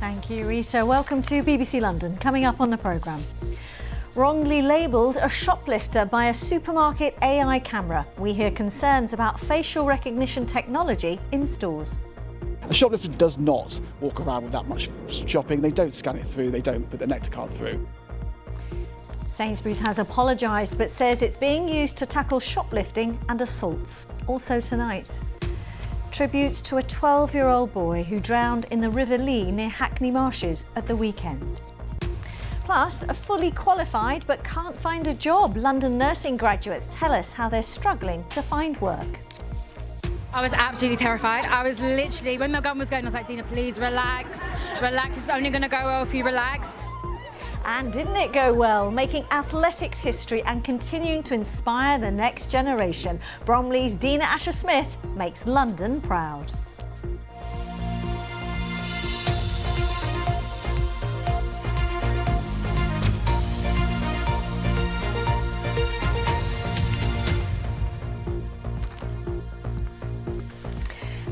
Thank you, Rita. Welcome to BBC London. Coming up on the programme. Wrongly labelled a shoplifter by a supermarket AI camera. We hear concerns about facial recognition technology in stores. A shoplifter does not walk around with that much shopping. They don't scan it through, they don't put the nectar card through. Sainsbury's has apologised but says it's being used to tackle shoplifting and assaults. Also tonight, tributes to a 12-year-old boy who drowned in the River Lee near Hackney marshes at the weekend. Plus, a fully qualified but can't find a job. London nursing graduates tell us how they're struggling to find work. I was absolutely terrified. I was literally, when the gun was going, I was like, Dina, please relax. Relax, it's only going to go well if you relax. And didn't it go well? Making athletics history and continuing to inspire the next generation. Bromley's Dina Asher-Smith makes London proud.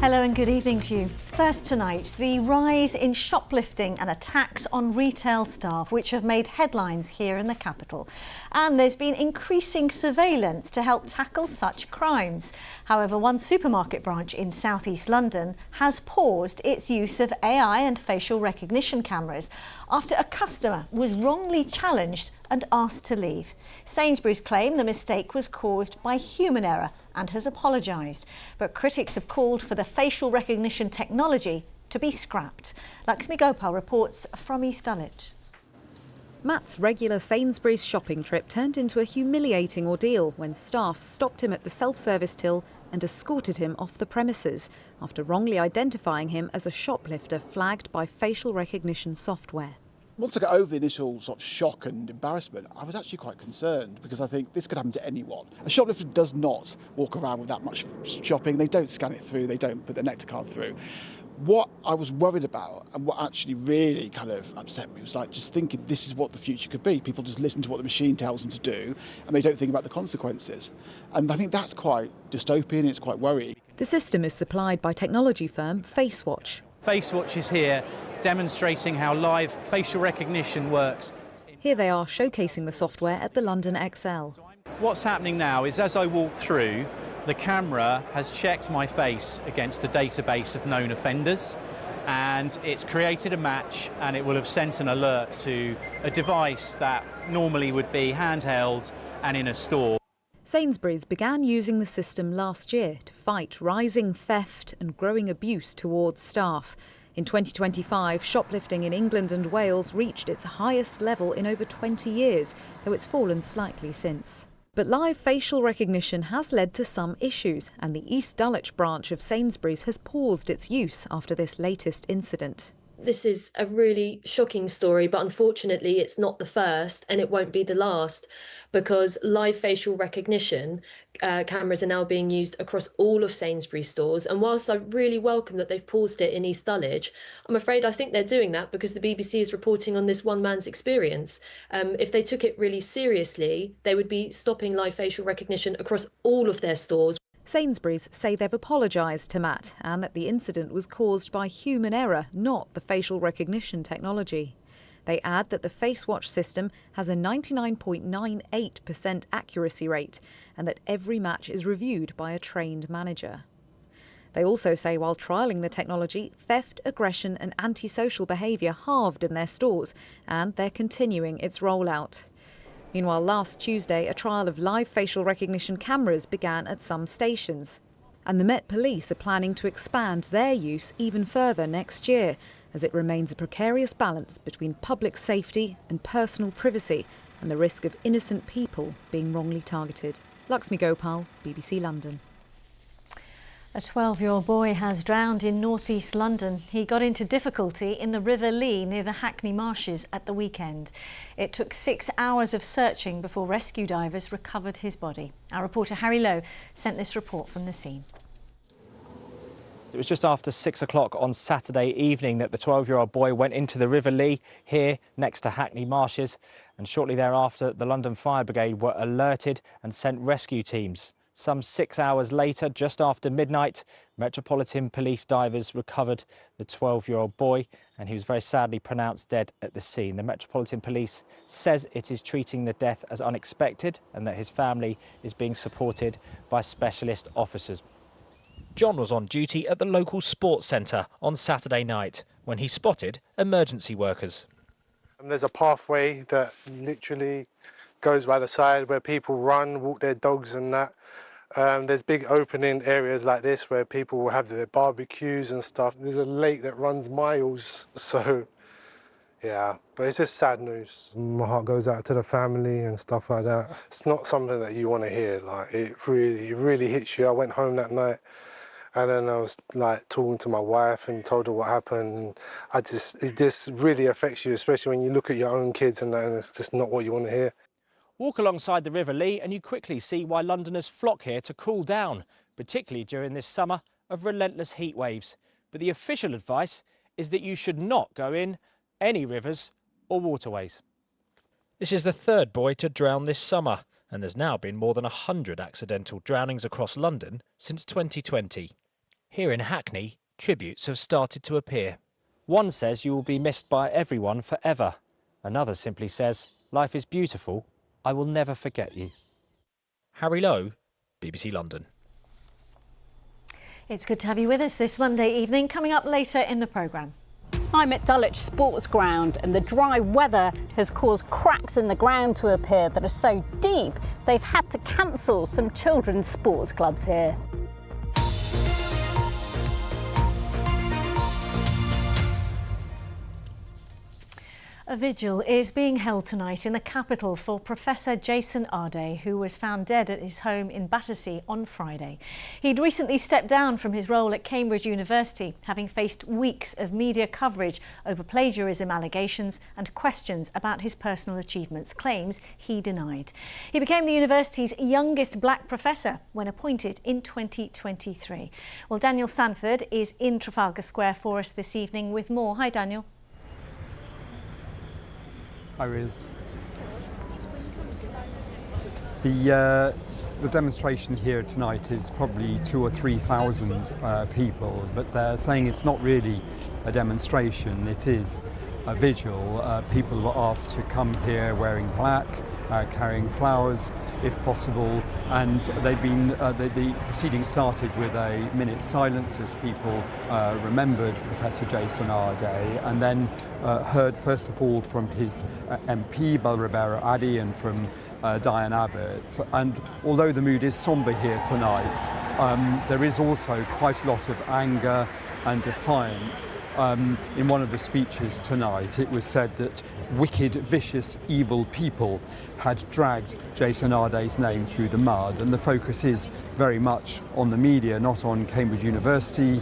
Hello and good evening to you. First tonight, the rise in shoplifting and attacks on retail staff, which have made headlines here in the capital. And there's been increasing surveillance to help tackle such crimes. However, one supermarket branch in southeast London has paused its use of AI and facial recognition cameras after a customer was wrongly challenged and asked to leave. Sainsbury's claim the mistake was caused by human error and has apologised. But critics have called for the facial recognition technology to be scrapped. Lakshmi Gopal reports from East Dulwich. Matt's regular Sainsbury's shopping trip turned into a humiliating ordeal when staff stopped him at the self-service till and escorted him off the premises after wrongly identifying him as a shoplifter flagged by facial recognition software. Once I got over the initial sort of shock and embarrassment, I was actually quite concerned because I think this could happen to anyone. A shoplifter does not walk around with that much shopping. They don't scan it through, they don't put the nectar card through. What I was worried about and what actually really kind of upset me was like just thinking this is what the future could be. People just listen to what the machine tells them to do and they don't think about the consequences. And I think that's quite dystopian, it's quite worrying. The system is supplied by technology firm FaceWatch. FaceWatch is here demonstrating how live facial recognition works. Here they are showcasing the software at the London XL. What's happening now is as I walk through, the camera has checked my face against a database of known offenders and it's created a match and it will have sent an alert to a device that normally would be handheld and in a store. Sainsbury's began using the system last year to fight rising theft and growing abuse towards staff. In 2025, shoplifting in England and Wales reached its highest level in over 20 years, though it's fallen slightly since. But live facial recognition has led to some issues, and the East Dulwich branch of Sainsbury's has paused its use after this latest incident. This is a really shocking story, but unfortunately it's not the first and it won't be the last, because live facial recognition cameras are now being used across all of Sainsbury's stores. And whilst I really welcome that they've paused it in East Dulwich, I'm afraid I think they're doing that because the BBC is reporting on this one man's experience. If they took it really seriously, they would be stopping live facial recognition across all of their stores. Sainsbury's say they've apologised to Matt and that the incident was caused by human error, not the facial recognition technology. They add that the FaceWatch system has a 99.98% accuracy rate and that every match is reviewed by a trained manager. They also say while trialling the technology, theft, aggression and antisocial behaviour halved in their stores and they're continuing its rollout. Meanwhile, last Tuesday, a trial of live facial recognition cameras began at some stations. And the Met Police are planning to expand their use even further next year, as it remains a precarious balance between public safety and personal privacy and the risk of innocent people being wrongly targeted. Lakshmi Gopal, BBC London. A 12-year-old boy has drowned in northeast London. He got into difficulty in the River Lee near the Hackney marshes at the weekend. It took 6 hours of searching before rescue divers recovered his body. Our reporter Harry Lowe sent this report from the scene. It was just after 6 o'clock on Saturday evening that the 12-year-old boy went into the River Lee here next to Hackney marshes, and shortly thereafter the London Fire Brigade were alerted and sent rescue teams. Some 6 hours later, just after midnight, Metropolitan Police divers recovered the 12-year-old boy and he was very sadly pronounced dead at the scene. The Metropolitan Police says it is treating the death as unexpected and that his family is being supported by specialist officers. John was on duty at the local sports centre on Saturday night when he spotted emergency workers. And there's a pathway that literally goes by the side where people run, walk their dogs and that. There's big opening areas like this where people will have their barbecues and stuff. There's a lake that runs miles, so yeah, but it's just sad news. My heart goes out to the family and stuff like that. It's not something that you want to hear, like it really hits you. I went home that night and then I was like talking to my wife and told her what happened. And it just really affects you, especially when you look at your own kids and that, and it's just not what you want to hear. Walk alongside the River Lee and you quickly see why Londoners flock here to cool down, particularly during this summer of relentless heat waves. But the official advice is that you should not go in any rivers or waterways. This is the third boy to drown this summer, and there's now been more than 100 accidental drownings across London since 2020. Here in Hackney, tributes have started to appear. One says you will be missed by everyone forever. Another simply says, life is beautiful, I will never forget you. Harry Lowe, BBC London. It's good to have you with us this Monday evening. Coming up later in the programme. I'm at Dulwich Sports Ground, and the dry weather has caused cracks in the ground to appear that are so deep they've had to cancel some children's sports clubs here. A vigil is being held tonight in the capital for Professor Jason Arday, who was found dead at his home in Battersea on Friday. He'd recently stepped down from his role at Cambridge University, having faced weeks of media coverage over plagiarism allegations and questions about his personal achievements, claims he denied. He became the university's youngest black professor when appointed in 2023. Well, Daniel Sanford is in Trafalgar Square for us this evening with more. Hi, Daniel. Hi, Riz. The demonstration here tonight is probably 2,000 or 3,000 people, but they're saying it's not really a demonstration, it is a vigil. People were asked to come here wearing black, carrying flowers if possible, and they've been the proceedings started with a minute's silence as people remembered Professor Jason Arday, and then heard first of all from his MP Balrabera Addy and from Diane Abbott. And although the mood is sombre here tonight, there is also quite a lot of anger and defiance. In one of the speeches tonight, it was said that wicked, vicious, evil people had dragged Jason Arday's name through the mud, and the focus is very much on the media, not on Cambridge University,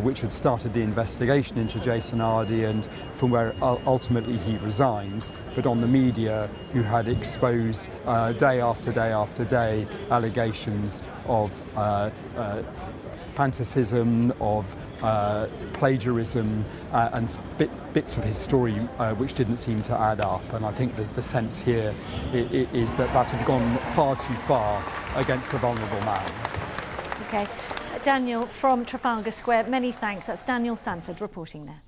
which had started the investigation into Jason Arday and from where ultimately he resigned, but on the media who had exposed day after day after day allegations of fantasism, of plagiarism, and bits of his story which didn't seem to add up. And I think the sense here is that that had gone far too far against a vulnerable man. OK. Daniel from Trafalgar Square, many thanks. That's Daniel Sanford reporting there.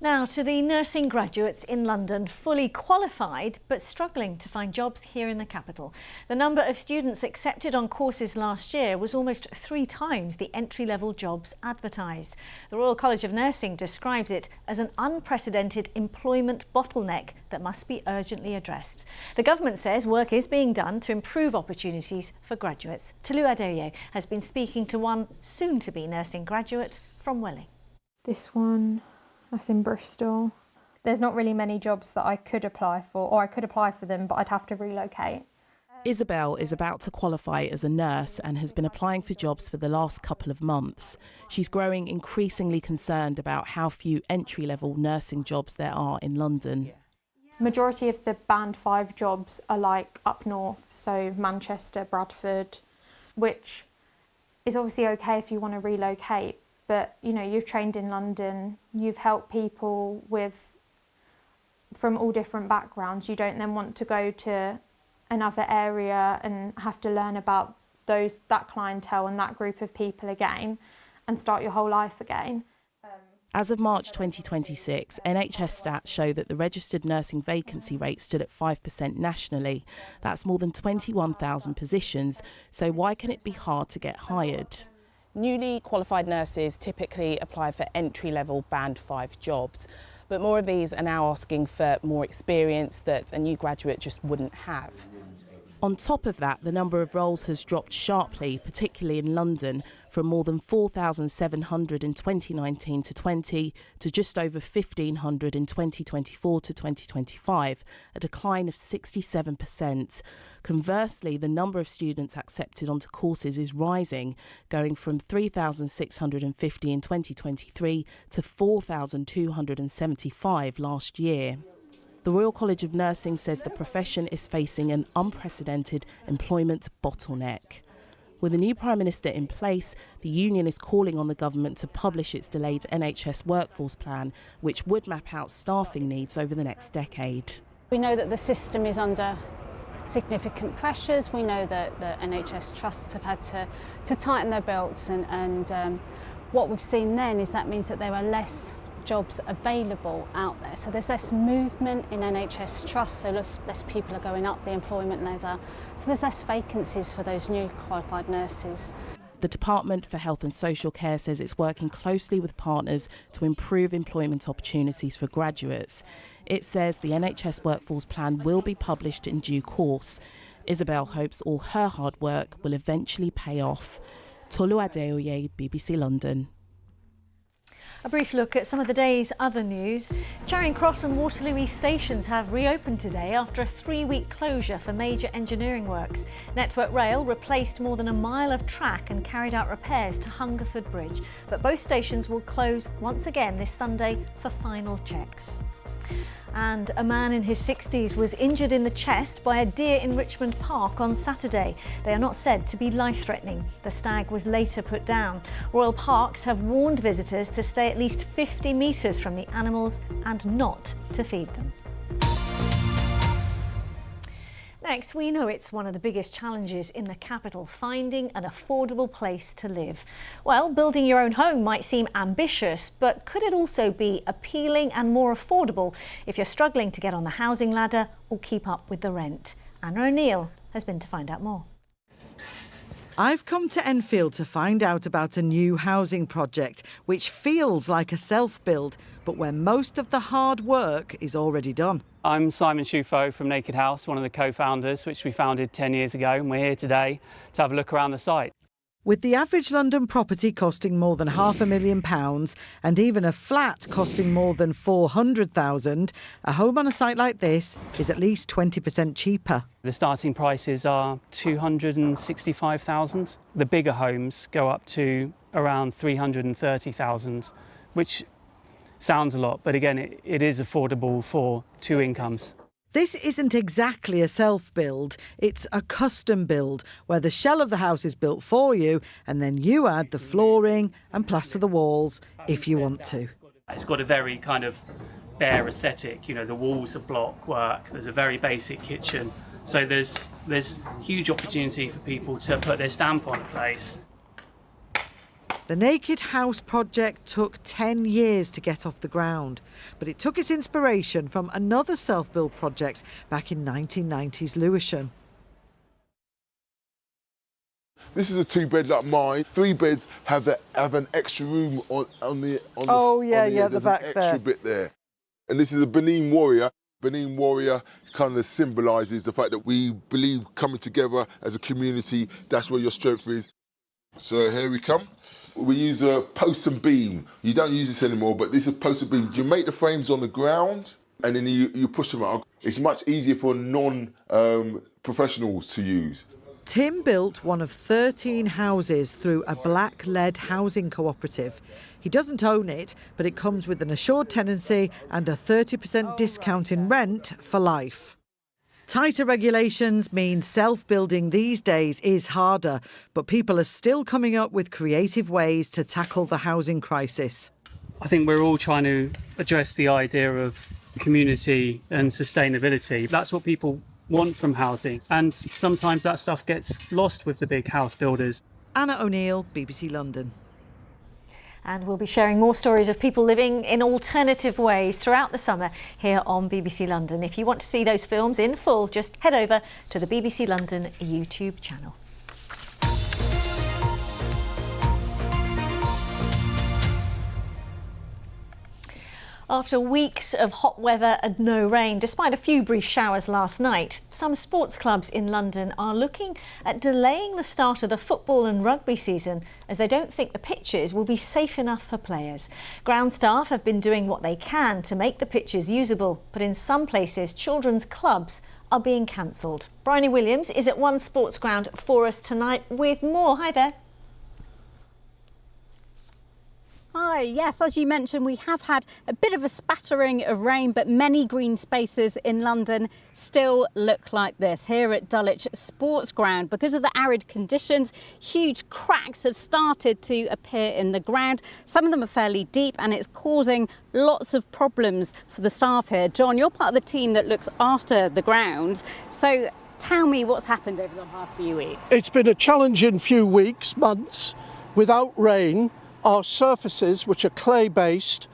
Now to the nursing graduates in London, fully qualified but struggling to find jobs here in the capital. The number of students accepted on courses last year was almost 3 times the entry-level jobs advertised. The Royal College of Nursing describes it as an unprecedented employment bottleneck that must be urgently addressed. The government says work is being done to improve opportunities for graduates. Tolu Adeoye has been speaking to one soon-to-be nursing graduate from Welling. This one, that's in Bristol. There's not really many jobs that I could apply for, or I could apply for them, but I'd have to relocate. Isabel is about to qualify as a nurse and has been applying for jobs for the last couple of months. She's growing increasingly concerned about how few entry-level nursing jobs there are in London. Majority of the band 5 jobs are like up north, so Manchester, Bradford, which is obviously okay if you want to relocate. But, you know, you've trained in London, you've helped people from all different backgrounds. You don't then want to go to another area and have to learn about that clientele and that group of people again and start your whole life again. As of March 2026, NHS stats show that the registered nursing vacancy rate stood at 5% nationally. That's more than 21,000 positions. So why can it be hard to get hired? Newly qualified nurses typically apply for entry-level Band 5 jobs, but more of these are now asking for more experience that a new graduate just wouldn't have. On top of that, the number of roles has dropped sharply, particularly in London, from more than 4,700 in 2019 to 20 to just over 1,500 in 2024 to 2025, a decline of 67%. Conversely, the number of students accepted onto courses is rising, going from 3,650 in 2023 to 4,275 last year. The Royal College of Nursing says the profession is facing an unprecedented employment bottleneck. With a new Prime Minister in place, the union is calling on the government to publish its delayed NHS workforce plan, which would map out staffing needs over the next decade. We know that the system is under significant pressures. We know that the NHS trusts have had to tighten their belts, and what we've seen then is that means that there are less jobs available out there. So there's less movement in NHS trusts, so less people are going up the employment ladder. So there's less vacancies for those new qualified nurses. The Department for Health and Social Care says it's working closely with partners to improve employment opportunities for graduates. It says the NHS workforce plan will be published in due course. Isabel hopes all her hard work will eventually pay off. Tolu Adeoye, BBC London. A brief look at some of the day's other news. Charing Cross and Waterloo East stations have reopened today after a 3-week closure for major engineering works. Network Rail replaced more than a mile of track and carried out repairs to Hungerford Bridge. But both stations will close once again this Sunday for final checks. And a man in his 60s was injured in the chest by a deer in Richmond Park on Saturday. They are not said to be life-threatening. The stag was later put down. Royal Parks have warned visitors to stay at least 50 metres from the animals and not to feed them. Next, we know it's one of the biggest challenges in the capital, finding an affordable place to live. Well, building your own home might seem ambitious, but could it also be appealing and more affordable if you're struggling to get on the housing ladder or keep up with the rent? Anna O'Neill has been to find out more. I've come to Enfield to find out about a new housing project, which feels like a self-build, but where most of the hard work is already done. I'm Simon Shufo from Naked House, one of the co-founders, which we founded 10 years ago, and we're here today to have a look around the site. With the average London property costing more than £500,000 and even a flat costing more than £400,000, a home on a site like this is at least 20% cheaper. The starting prices are £265,000. The bigger homes go up to around £330,000, which sounds a lot, but again, it is affordable for two incomes. This isn't exactly a self-build, it's a custom build, where the shell of the house is built for you and then you add the flooring and plaster the walls if you want to. It's got a very kind of bare aesthetic, you know, the walls are block work, there's a very basic kitchen, so there's huge opportunity for people to put their stamp on a place. The Naked House project took 10 years to get off the ground, but it took its inspiration from another self-build project back in 1990s Lewisham. This is a 2-bed like mine. 3 beds have an extra room on the back extra there. bit there. And this is a Benin Warrior. Benin Warrior kind of symbolises the fact that we believe coming together as a community, that's where your strength is. So here we come. We use a post and beam. You don't use this anymore, but this is post and beam. You make the frames on the ground and then you push them out. It's much easier for non-professionals to use. Tim built one of 13 houses through a black lead housing cooperative. He doesn't own it, but it comes with an assured tenancy and a 30% discount in rent for life. Tighter regulations mean self-building these days is harder, but people are still coming up with creative ways to tackle the housing crisis. I think we're all trying to address the idea of community and sustainability. That's what people want from housing, and sometimes that stuff gets lost with the big house builders. Anna O'Neill, BBC London. And we'll be sharing more stories of people living in alternative ways throughout the summer here on BBC London. If you want to see those films in full, just head over to the BBC London YouTube channel. After weeks of hot weather and no rain, despite a few brief showers last night, some sports clubs in London are looking at delaying the start of the football and rugby season as they don't think the pitches will be safe enough for players. Ground staff have been doing what they can to make the pitches usable, but in some places, children's clubs are being cancelled. Bryony Williams is at one sports ground for us tonight with more. Hi there. Hi, yes, as you mentioned, we have had a bit of a spattering of rain, but many green spaces in London still look like this. Here at Dulwich Sports Ground, because of the arid conditions, huge cracks have started to appear in the ground. Some of them are fairly deep and it's causing lots of problems for the staff here. John, you're part of the team that looks after the ground. So tell me what's happened over the past few weeks. It's been a challenging few weeks, months, without rain. Our surfaces, which are clay-based,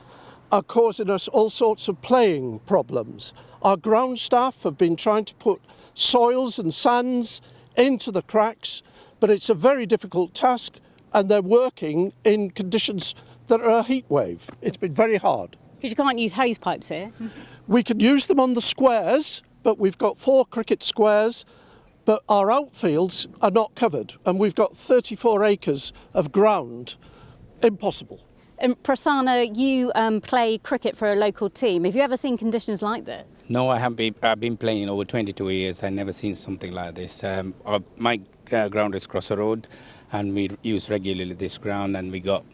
are causing us all sorts of playing problems. Our ground staff have been trying to put soils and sands into the cracks, but it's a very difficult task and they're working in conditions that are a heat wave. It's been very hard. Because you can't use hose pipes here. We can use them on the squares, but we've got 4 cricket squares, but our outfields are not covered and we've got 34 acres of ground. Impossible. And Prasanna, you play cricket for a local team. Have you ever seen conditions like this? No, I haven't. I've been playing over 22 years. I've never seen something like this. My ground is across the road, and we use regularly this ground, and we got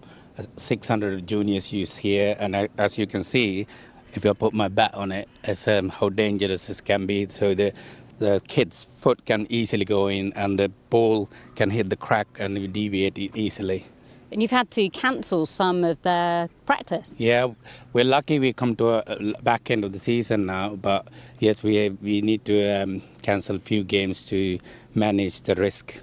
600 juniors use here. And as you can see, if I put my bat on it, it's how dangerous this can be. So the kid's foot can easily go in, and the ball can hit the crack and we deviate it easily. And you've had to cancel some of their practice. Yeah, we're lucky we come to a back end of the season now, but yes, we need to cancel a few games to manage the risk.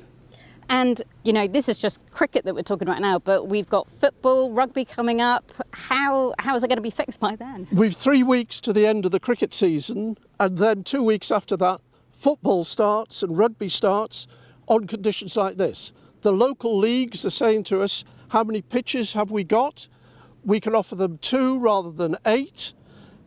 And, you know, this is just cricket that we're talking about now, but we've got football, rugby coming up. How is it going to be fixed by then? We've 3 weeks to the end of the cricket season, and then 2 weeks after that, football starts and rugby starts on conditions like this. The local leagues are saying to us, how many pitches have we got? We can offer them 2 rather than 8.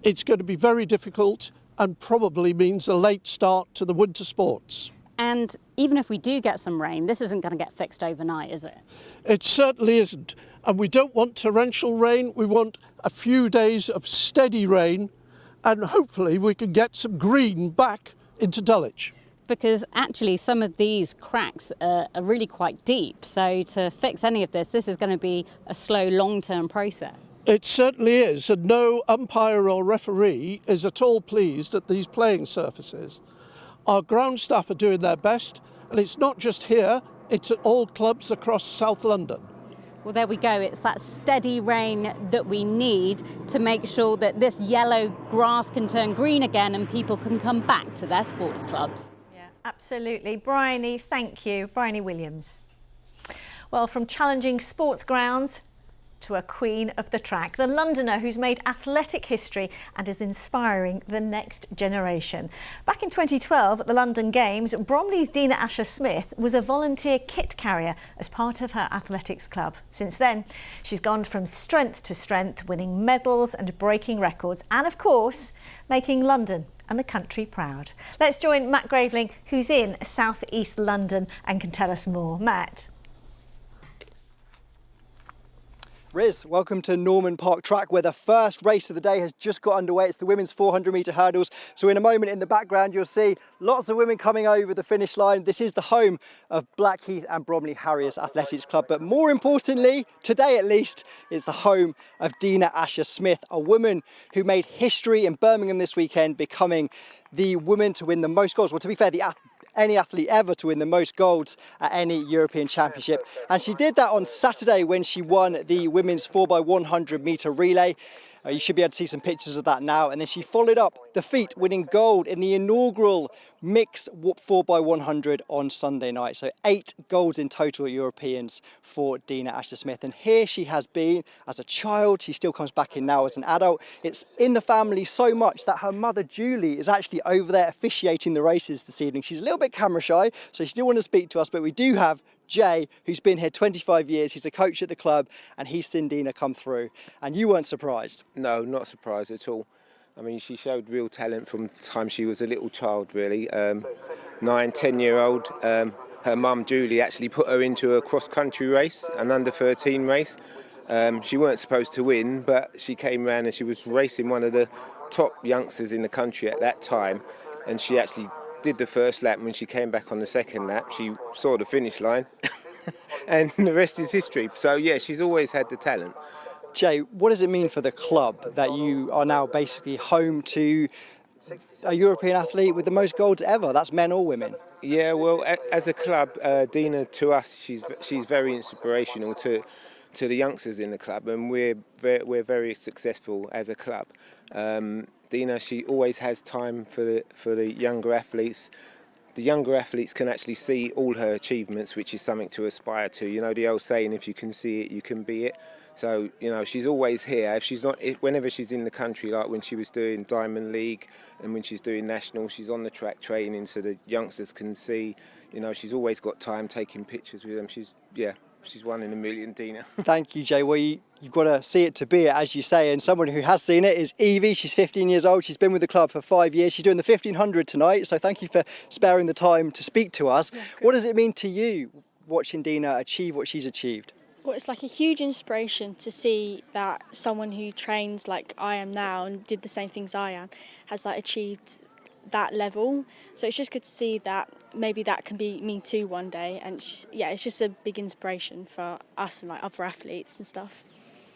It's going to be very difficult and probably means a late start to the winter sports. And even if we do get some rain, this isn't going to get fixed overnight, is it? It certainly isn't. And we don't want torrential rain. We want a few days of steady rain, and hopefully we can get some green back into Dulwich. Because actually some of these cracks are really quite deep. So to fix any of this is going to be a slow, long-term process. It certainly is, and no umpire or referee is at all pleased at these playing surfaces. Our ground staff are doing their best, and it's not just here, it's at all clubs across South London. Well, there we go. It's that steady rain that we need to make sure that this yellow grass can turn green again and people can come back to their sports clubs. Absolutely. Bryony, thank you. Bryony Williams. Well, from challenging sports grounds to a queen of the track, the Londoner who's made athletic history and is inspiring the next generation. Back in 2012 at the London Games, Bromley's Dina Asher-Smith was a volunteer kit carrier as part of her athletics club. Since then, she's gone from strength to strength, winning medals and breaking records, and of course, making London and the country proud. Let's join Matt Graveling, who's in South East London and can tell us more. Matt. Riz, welcome to Norman Park Track, where the first race of the day has just got underway. It's the women's 400-metre hurdles. So in a moment in the background, you'll see lots of women coming over the finish line. This is the home of Blackheath and Bromley Harriers Athletics Club. But more importantly, today at least, it's the home of Dina Asher-Smith, a woman who made history in Birmingham this weekend, becoming the woman to win the most goals. Well, to be fair, any athlete ever to win the most golds at any European Championship. And she did that on Saturday when she won the women's 4x100 metre relay. You should be able to see some pictures of that now. And then she followed up the feat, winning gold in the inaugural mixed 4x100 on Sunday night. So 8 golds in total Europeans for Dina Asher-Smith. And here she has been as a child. She still comes back in now as an adult. It's in the family so much that her mother, Julie, is actually over there officiating the races this evening. She's a little bit camera shy, so she didn't want to speak to us, but we do have Jay, who's been here 25 years. He's a coach at the club, and he's seen Dina come through. And you weren't surprised? No, not surprised at all. I mean, she showed real talent from the time she was a little child, really. 9-10-year-old. Her mum, Julie, actually put her into a cross-country race, an under-13 race. She weren't supposed to win, but she came round and she was racing one of the top youngsters in the country at that time. And she actually did the first lap. When she came back on the second lap, she saw the finish line. And the rest is history. So, yeah, she's always had the talent. Jay, what does it mean for the club that you are now basically home to a European athlete with the most golds ever? That's men or women. Yeah, well, as a club, Dina, to us, she's very inspirational to the youngsters in the club, and we're very successful as a club. Dina, she always has time for the younger athletes. The younger athletes can actually see all her achievements, which is something to aspire to. You know the old saying, if you can see it, you can be it. So, you know, she's always here. Whenever she's in the country, like when she was doing Diamond League and when she's doing National, she's on the track training so the youngsters can see. You know, she's always got time taking pictures with them. She's one in a million, Dina. Thank you, Jay. Well, you've got to see it to be it, as you say. And someone who has seen it is Evie. She's 15 years old. She's been with the club for 5 years. She's doing the 1500 tonight. So thank you for sparing the time to speak to us. Yeah, what does it mean to you watching Dina achieve what she's achieved? Well, it's like a huge inspiration to see that someone who trains like I am now and did the same things I am has like achieved that level. So it's just good to see that maybe that can be me too one day. And it's just a big inspiration for us and like other athletes and stuff.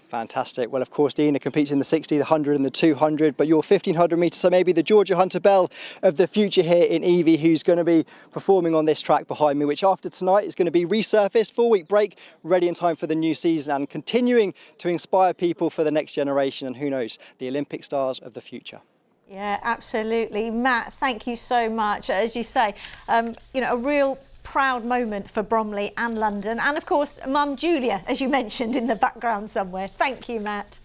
Fantastic. Well, of course, Dina competes in the 60, the 100 and the 200, but your 1500 metres, so maybe the Georgia Hunter Bell of the future here in Evie, who's going to be performing on this track behind me, which after tonight is going to be resurfaced, 4-week break, ready in time for the new season and continuing to inspire people for the next generation and who knows, the Olympic stars of the future. Yeah, absolutely. Matt, thank you so much. As you say, you know, a real proud moment for Bromley and London, and of course Mum Julia, as you mentioned in the background somewhere. Thank you, Matt.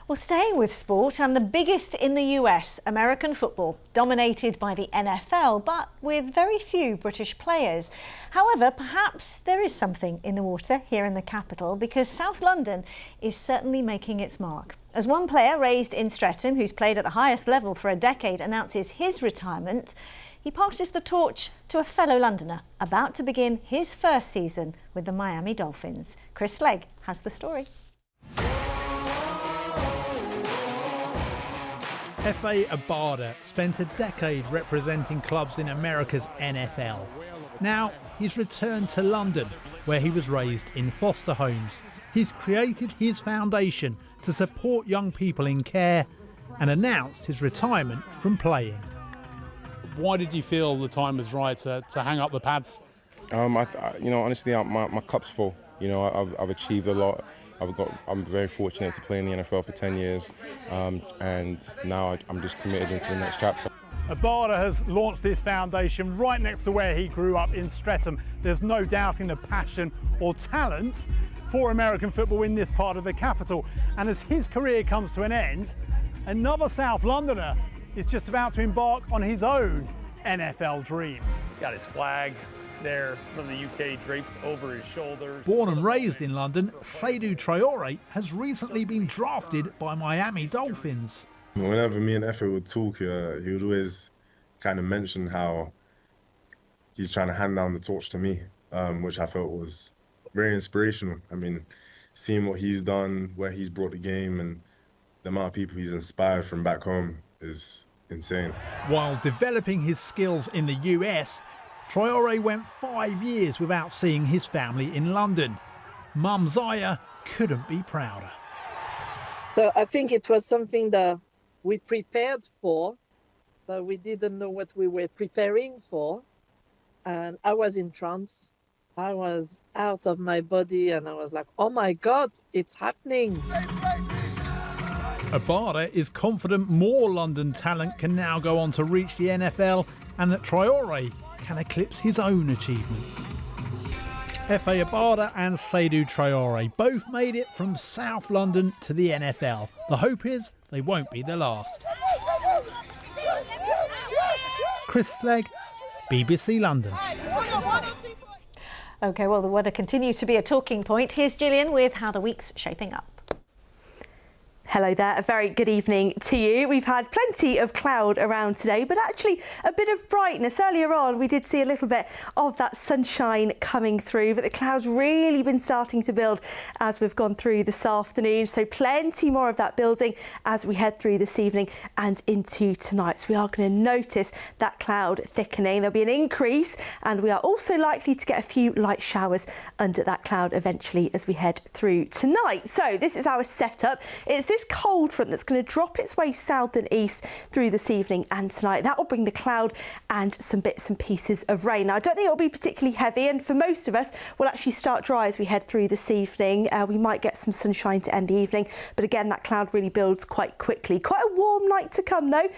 Well, staying with sport, and the biggest in the US, American football, dominated by the NFL, but with very few British players. However, perhaps there is something in the water here in the capital, because South London is certainly making its mark. As one player raised in Streatham, who's played at the highest level for a decade, announces his retirement, he passes the torch to a fellow Londoner about to begin his first season with the Miami Dolphins. Chris Legg has the story. Efe Abada spent a decade representing clubs in America's NFL. Now he's returned to London, where he was raised in foster homes. He's created his foundation to support young people in care and announced his retirement from playing. Why did you feel the time was right to hang up the pads? Honestly, my cup's full. You know, I've achieved a lot. I'm very fortunate to play in the NFL for 10 years, and now I'm just committed into the next chapter. Abada has launched this foundation right next to where he grew up in Streatham. There's no doubting the passion or talents for American football in this part of the capital. And as his career comes to an end, another South Londoner is just about to embark on his own NFL dream. Got his flag there from the UK draped over his shoulders. Born and raised in London, Seydou Traoré has recently been drafted by Miami Dolphins. Whenever me and Efe would talk, he would always kind of mention how he's trying to hand down the torch to me, which I felt was very inspirational. I mean, seeing what he's done, where he's brought the game, and the amount of people he's inspired from back home is insane. While developing his skills in the US, Traoré went 5 years without seeing his family in London. Mum Zaya couldn't be prouder. So I think it was something that we prepared for, but we didn't know what we were preparing for. And I was in trance. I was out of my body and I was like, oh my God, it's happening. Arday is confident more London talent can now go on to reach the NFL and that Traore can eclipse his own achievements. F.A. Arday and Seydou Traore both made it from South London to the NFL. The hope is they won't be the last. Chris Slegg, BBC London. OK, well, the weather continues to be a talking point. Here's Gillian with how the week's shaping up. Hello there, a very good evening to you. We've had plenty of cloud around today, but actually a bit of brightness. Earlier on, we did see a little bit of that sunshine coming through, but the clouds really been starting to build as we've gone through this afternoon. So plenty more of that building as we head through this evening and into tonight. So we are going to notice that cloud thickening. There'll be an increase, and we are also likely to get a few light showers under that cloud eventually as we head through tonight. So this is our setup. It's this cold front that's going to drop its way south and east through this evening and tonight. That will bring the cloud and some bits and pieces of rain. Now, I don't think it'll be particularly heavy, and for most of us, we'll actually start dry as we head through this evening. We might get some sunshine to end the evening, but again, that cloud really builds quite quickly. Quite a warm night to come, though.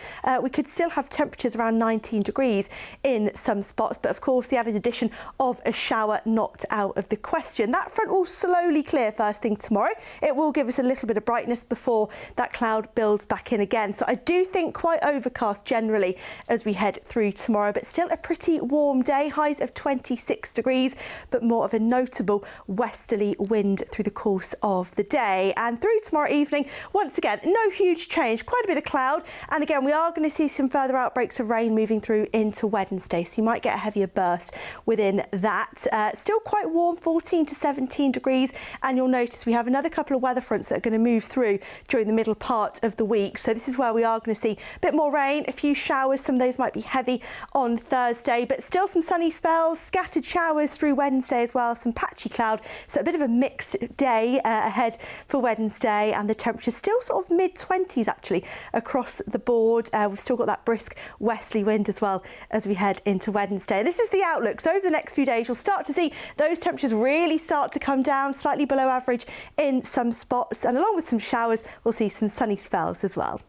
We could still have temperatures around 19 degrees in some spots, but of course, the added addition of a shower not out of the question. That front will slowly clear first thing tomorrow. It will give us a little bit of brightness before that cloud builds back in again. So I do think quite overcast generally as we head through tomorrow, but still a pretty warm day, highs of 26 degrees, but more of a notable westerly wind through the course of the day. And through tomorrow evening, once again, no huge change, quite a bit of cloud. And again, we are going to see some further outbreaks of rain moving through into Wednesday. So you might get a heavier burst within that. Still quite warm, 14 to 17 degrees. And you'll notice we have another couple of weather fronts that are going to move through during the middle part of the week. So this is where we are going to see a bit more rain, a few showers. Some of those might be heavy on Thursday, but still some sunny spells, scattered showers through Wednesday as well, some patchy cloud. So a bit of a mixed day ahead for Wednesday, and the temperature's still sort of mid-20s actually across the board. We've still got that brisk westerly wind as well as we head into Wednesday. This is the outlook. So over the next few days, you'll start to see those temperatures really start to come down, slightly below average in some spots, and along with some showers, we'll see some sunny spells as well.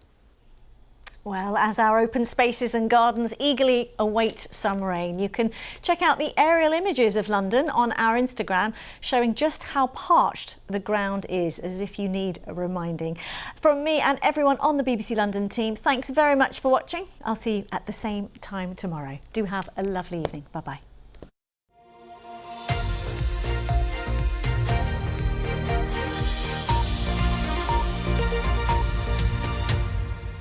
Well, as our open spaces and gardens eagerly await some rain, you can check out the aerial images of London on our Instagram, showing just how parched the ground is, as if you need a reminding. From me and everyone on the BBC London team, thanks very much for watching. I'll see you at the same time tomorrow. Do have a lovely evening. Bye-bye.